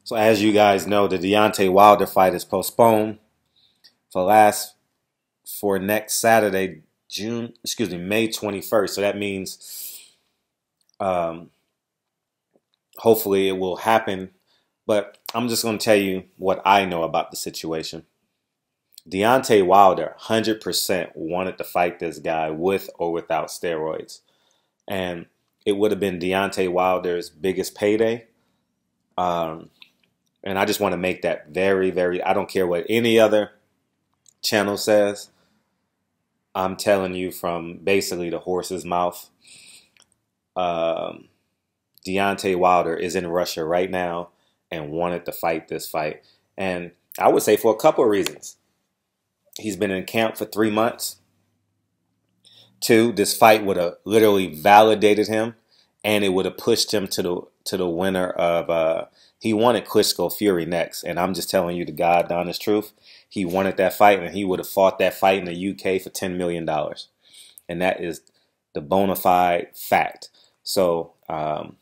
So as you guys know, the Deontay Wilder fight is postponed for next Saturday, May 21st. So that means um, hopefully it will happen. But I'm just going to tell you what I know about the situation. Deontay Wilder 100% wanted to fight this guy with or without steroids. And it would have been Deontay Wilder's biggest payday. Um, and I just want to make that very, very, I don't care what any other channel says. I'm telling you from basically the horse's mouth. Um, Deontay Wilder is in Russia right now and wanted to fight this fight. And I would say for a couple of reasons. He's been in camp for 3 months. Two, this fight would have literally validated him, and it would have pushed him to the winner of. He wanted Klitschko Fury next, and I'm just telling you the God honest truth. He wanted that fight, and he would have fought that fight in the UK for $10 million, and that is the bona fide fact. So I'm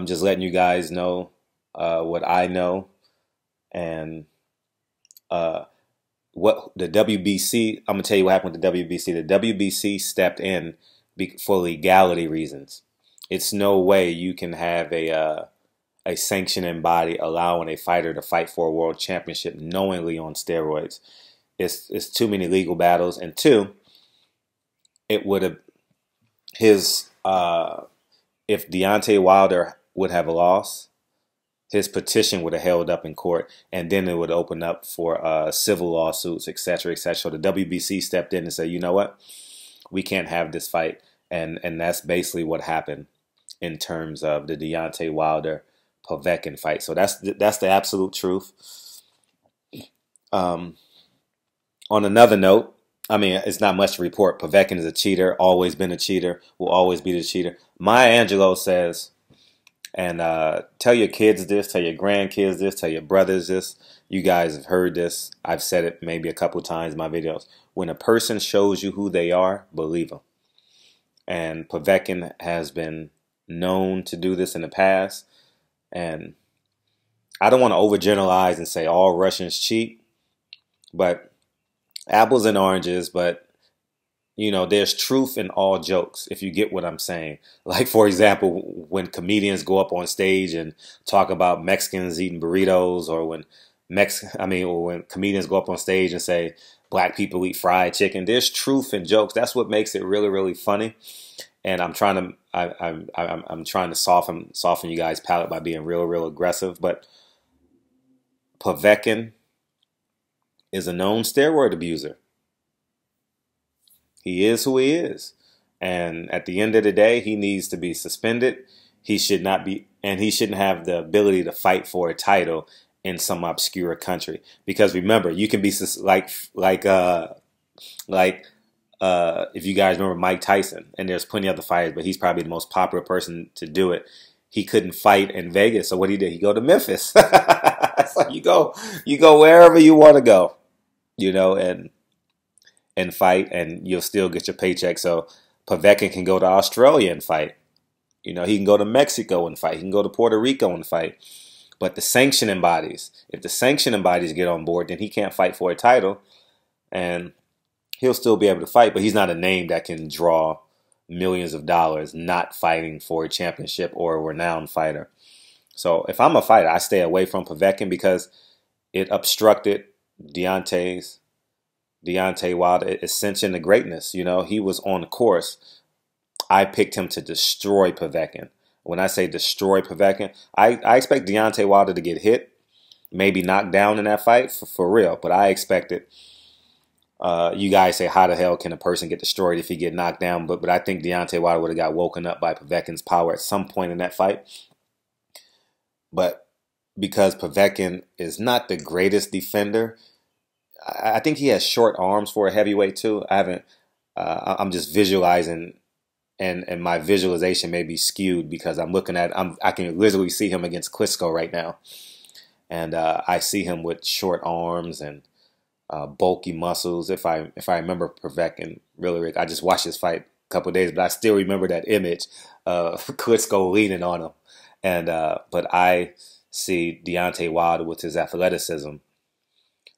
just letting you guys know what I know, and what the WBC. I'm gonna tell you what happened with the WBC. The WBC stepped in for legality reasons. It's no way you can have a sanctioning body allowing a fighter to fight for a world championship knowingly on steroids. It's too many legal battles, and two, it would have his if Deontay Wilder would have lost, his petition would have held up in court, and then it would open up for civil lawsuits, etc., etc. So the WBC stepped in and said, you know what, we can't have this fight, and that's basically what happened in terms of the Deontay Wilder Povetkin fight. So that's the absolute truth. On another note, I mean, it's not much to report. Povetkin is a cheater, always been a cheater, will always be the cheater. Maya Angelou says, and tell your kids this, tell your grandkids this, tell your brothers this. You guys have heard this. I've said it maybe a couple times in my videos. When a person shows you who they are, believe them. And Povetkin has been known to do this in the past. And I don't want to overgeneralize and say all Russians cheat, but apples and oranges. But you know, there's truth in all jokes, if you get what I'm saying. Like, for example, when comedians go up on stage and talk about Mexicans eating burritos, or when comedians go up on stage and say black people eat fried chicken, there's truth in jokes. That's what makes it really, really funny. And I'm trying to soften you guys' palate by being real, real aggressive. But Povetkin is a known steroid abuser. He is who he is. And at the end of the day, he needs to be suspended. He should not be, and he shouldn't have the ability to fight for a title in some obscure country. Because remember, you can be if you guys remember Mike Tyson, and there's plenty of other fighters, but he's probably the most popular person to do it. He couldn't fight in Vegas, so what he did, he go to Memphis. So you go wherever you want to go, you know, and fight, and you'll still get your paycheck. So Povetkin can go to Australia and fight. You know, he can go to Mexico and fight. He can go to Puerto Rico and fight. But the sanctioning bodies, if the sanctioning bodies get on board, then he can't fight for a title, and he'll still be able to fight, but he's not a name that can draw millions of dollars not fighting for a championship or a renowned fighter. So if I'm a fighter, I stay away from Povetkin because it obstructed Deontay Wilder ascension to greatness. You know, he was on the course. I picked him to destroy Povetkin. When I say destroy Povetkin, I expect Deontay Wilder to get hit, maybe knocked down in that fight for real. But I expected. You guys say, how the hell can a person get destroyed if he get knocked down? But I think Deontay Wilder would have got woken up by Povetkin's power at some point in that fight. But because Povetkin is not the greatest defender, I think he has short arms for a heavyweight too. I'm just visualizing, and my visualization may be skewed because I'm looking at, I can literally see him against Klitschko right now. And I see him with short arms and bulky muscles. If I remember Povetkin really, I just watched his fight a couple of days, but I still remember that image of Klitschko leaning on him. And but I see Deontay Wilder with his athleticism,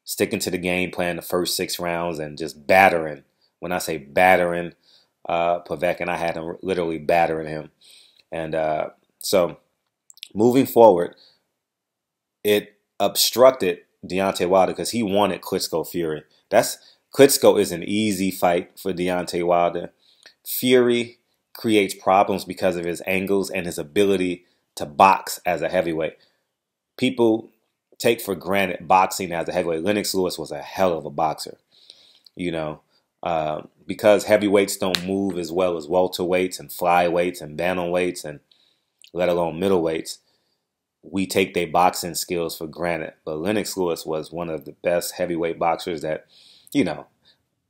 sticking to the game plan the first 6 rounds and just battering. When I say battering, Povetkin, I had him literally battering him. And so moving forward, it obstructed Deontay Wilder because he wanted Klitschko Fury. Klitschko is an easy fight for Deontay Wilder. Fury creates problems because of his angles and his ability to box as a heavyweight. People take for granted boxing as a heavyweight. Lennox Lewis was a hell of a boxer, you know, because heavyweights don't move as well as welterweights and flyweights and bantamweights and let alone middleweights. We take their boxing skills for granted. But Lennox Lewis was one of the best heavyweight boxers that, you know,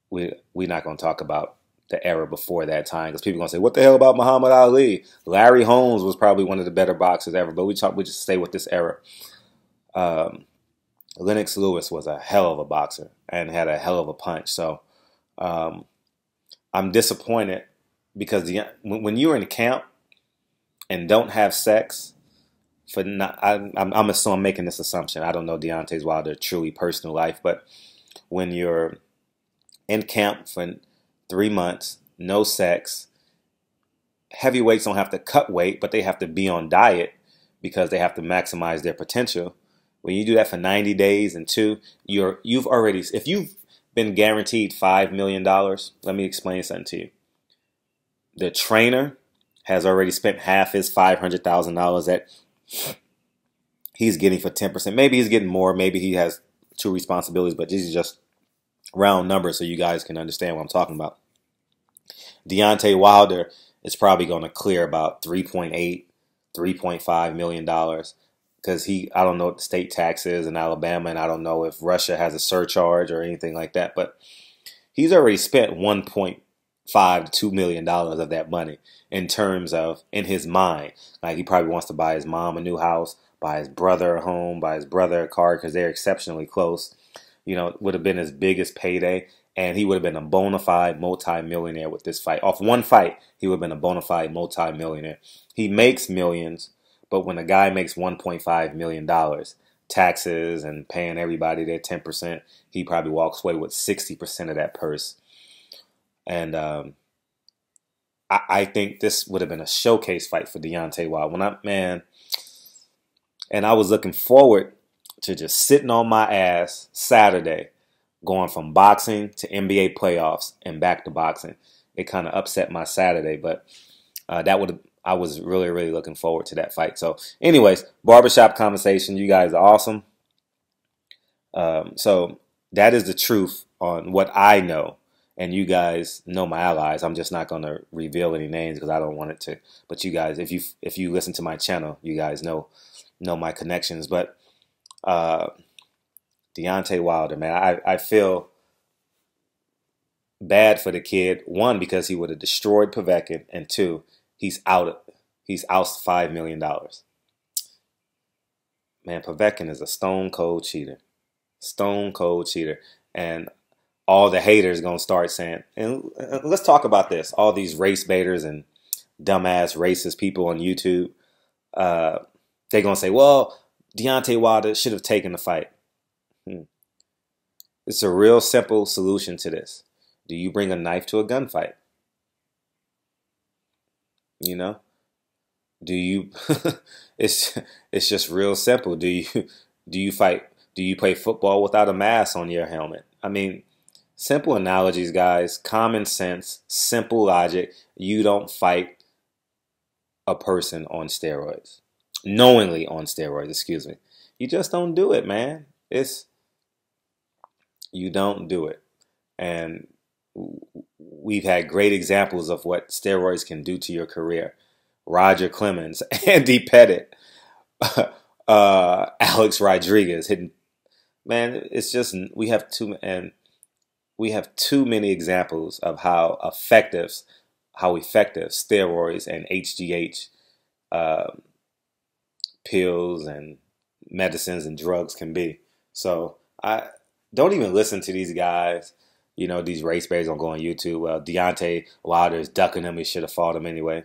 we're not going to talk about the era before that time because people are going to say, what the hell about Muhammad Ali? Larry Holmes was probably one of the better boxers ever, but we just stay with this era. Lennox Lewis was a hell of a boxer and had a hell of a punch. So I'm disappointed because when you're in camp and don't have sex, I'm assuming I'm making this assumption. I don't know Deontay Wilder's truly personal life, but when you're in camp for 3 months, no sex, heavyweights don't have to cut weight, but they have to be on diet because they have to maximize their potential. When you do that for 90 days and you've already, if you've been guaranteed $5 million, let me explain something to you. The trainer has already spent half his $500,000 that he's getting for 10%. Maybe he's getting more. Maybe he has 2 responsibilities, but these are just round numbers so you guys can understand what I'm talking about. Deontay Wilder is probably going to clear about $3.8, $3.5 million because I don't know what the state tax is in Alabama, and I don't know if Russia has a surcharge or anything like that, but he's already spent $1.5 to $2 million of that money in terms of, in his mind. Like, he probably wants to buy his mom a new house, buy his brother a home, buy his brother a car because they're exceptionally close. You know, it would have been his biggest payday, and he would have been a bona fide multi-millionaire with this fight. Off one fight, he would have been a bona fide multi-millionaire. He makes millions, but when a guy makes $1.5 million, taxes and paying everybody their 10%, he probably walks away with 60% of that purse. And I think this would have been a showcase fight for Deontay Wilder. And I was looking forward to just sitting on my ass Saturday, going from boxing to NBA playoffs and back to boxing. It kind of upset my Saturday, but I was really, really looking forward to that fight. So anyways, barbershop conversation. You guys are awesome. So that is the truth on what I know. And you guys know my allies. I'm just not going to reveal any names because I don't want it to. But you guys, if you listen to my channel, you guys know my connections. But Deontay Wilder, man, I feel bad for the kid. 1, because he would have destroyed Povetkin, and 2, he's out $5 million. Man, Povetkin is a stone cold cheater. Stone cold cheater. And all the haters gonna start saying, and let's talk about this. All these race baiters and dumbass racist people on YouTube, they're gonna say, well, Deontay Wilder should have taken the fight. It's a real simple solution to this. Do you bring a knife to a gunfight? You know? Do you it's just real simple. Do you fight? Do you play football without a mask on your helmet? I mean, simple analogies, guys, common sense, simple logic. You don't fight a person on steroids. Knowingly on steroids, excuse me. You just don't do it, man. You don't do it. And we've had great examples of what steroids can do to your career. Roger Clemens, Andy Pettit, Alex Rodriguez hitting. Man, it's just we have too many examples of how effective steroids and HGH pills and medicines and drugs can be. So I don't even listen to these guys. You know, these race baiters don't go on YouTube. Well, Deontay Wilder is ducking him. He should have fought him anyway.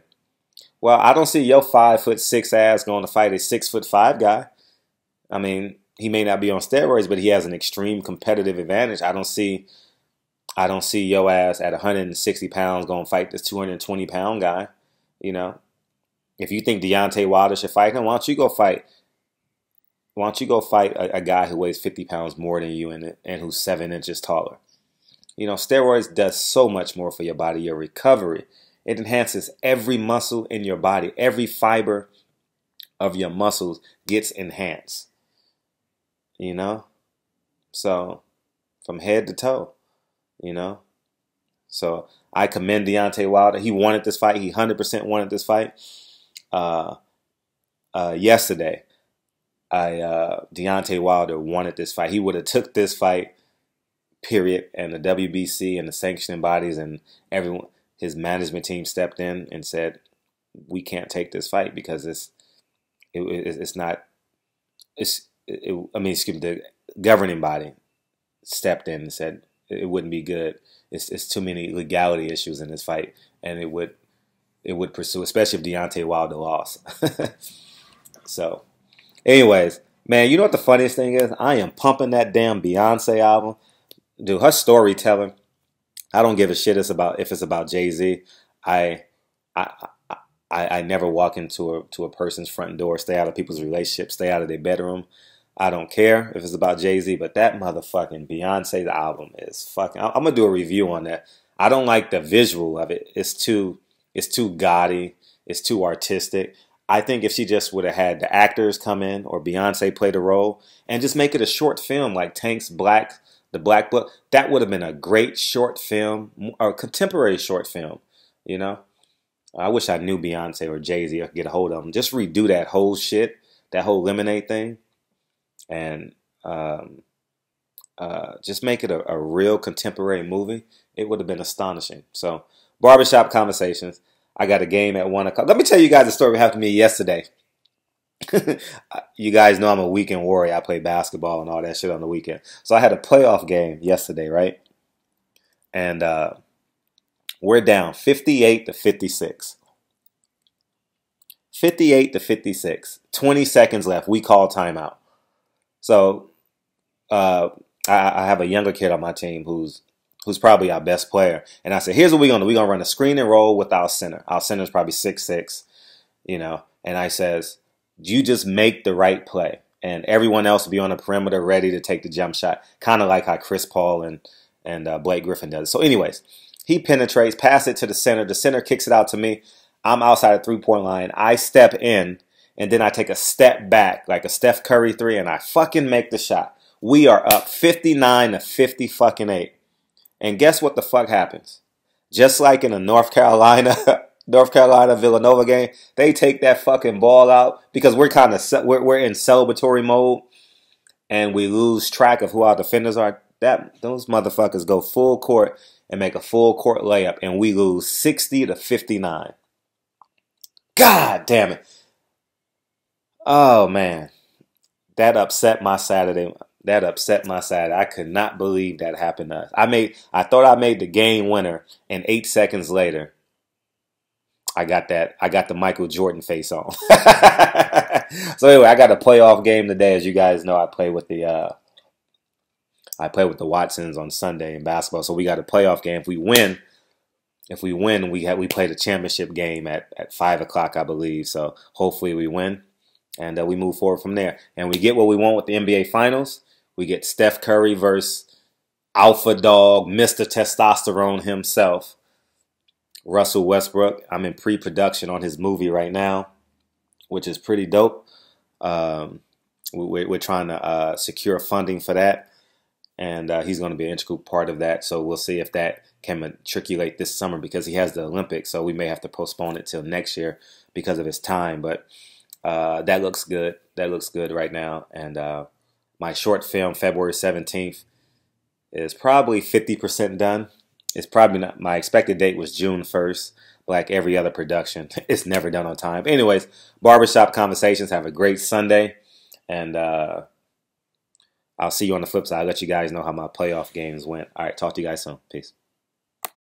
Well, I don't see your 5'6" ass going to fight a 6'5" guy. I mean, he may not be on steroids, but he has an extreme competitive advantage. I don't see your ass at 160 pounds going to fight this 220-pound guy. You know, if you think Deontay Wilder should fight him, why don't you go fight? Why don't you go fight a guy who weighs 50 pounds more than you and who's 7 inches taller? You know, steroids does so much more for your body, your recovery. It enhances every muscle in your body. Every fiber of your muscles gets enhanced. You know? So, from head to toe, you know? So, I commend Deontay Wilder. He wanted this fight. He 100% wanted this fight. Yesterday, Deontay Wilder wanted this fight. He would have took this fight, period. And the WBC and the sanctioning bodies and everyone, his management team stepped in and said, "We can't take this fight because the governing body stepped in and said it wouldn't be good. It's too many legality issues in this fight, and it would pursue, especially if Deontay Wilder lost." So, anyways, man, you know what the funniest thing is? I am pumping that damn Beyonce album. Dude, her storytelling, I don't give a shit if it's about Jay-Z. I never walk into a person's front door, stay out of people's relationships, stay out of their bedroom. I don't care if it's about Jay-Z, but that motherfucking Beyonce album is fucking. I'm gonna do a review on that. I don't like the visual of it. It's too gaudy. It's too artistic. I think if she just would have had the actors come in or Beyonce play the role and just make it a short film like Tank's The Black Book, that would have been a great short film, or contemporary short film, you know? I wish I knew Beyonce or Jay-Z. I could get a hold of them. Just redo that whole shit, that whole Lemonade thing, and just make it a real contemporary movie. It would have been astonishing. So, Barbershop Conversations. I got a game at 1 o'clock. Let me tell you guys a story that happened to me yesterday. You guys know I'm a weekend warrior. I play basketball and all that shit on the weekend. So I had a playoff game yesterday, right? And we're down 58-56. 58-56. 20 seconds left. We call timeout. So I have a younger kid on my team who's probably our best player. And I said, here's what we're going to do. We're going to run a screen and roll with our center. Our center's probably 6'6", you know. And I says, you just make the right play. And everyone else will be on the perimeter ready to take the jump shot. Kind of like how Chris Paul and Blake Griffin does. So anyways, he penetrates, pass it to the center. The center kicks it out to me. I'm outside the three-point line. I step in, and then I take a step back, like a Steph Curry 3, and I fucking make the shot. We are up 59-50-8. And guess what the fuck happens? Just like in the North Carolina Villanova game, they take that fucking ball out because we're we're in celebratory mode, and we lose track of who our defenders are. Those motherfuckers go full court and make a full court layup, and we lose 60-59. God damn it! Oh man, that upset my Saturday. I could not believe that happened to us. I thought I made the game winner, and 8 seconds later, I got the Michael Jordan face on. So anyway, I got a playoff game today. As you guys know, I play with the Watsons on Sunday in basketball. So we got a playoff game. If we win, we play the championship game at 5 o'clock, I believe. So hopefully we win, and we move forward from there. And we get what we want with the NBA Finals. We get Steph Curry versus alpha dog, Mr. Testosterone himself, Russell Westbrook. I'm in pre-production on his movie right now, which is pretty dope. We're trying to secure funding for that, and he's going to be an integral part of that. So we'll see if that can matriculate this summer because he has the Olympics, so we may have to postpone it till next year because of his time. But that looks good. That looks good right now, and my short film, February 17th, is probably 50% done. It's probably not. My expected date was June 1st. Like every other production, it's never done on time. Anyways, Barbershop Conversations. Have a great Sunday. And I'll see you on the flip side. I'll let you guys know how my playoff games went. All right, talk to you guys soon. Peace.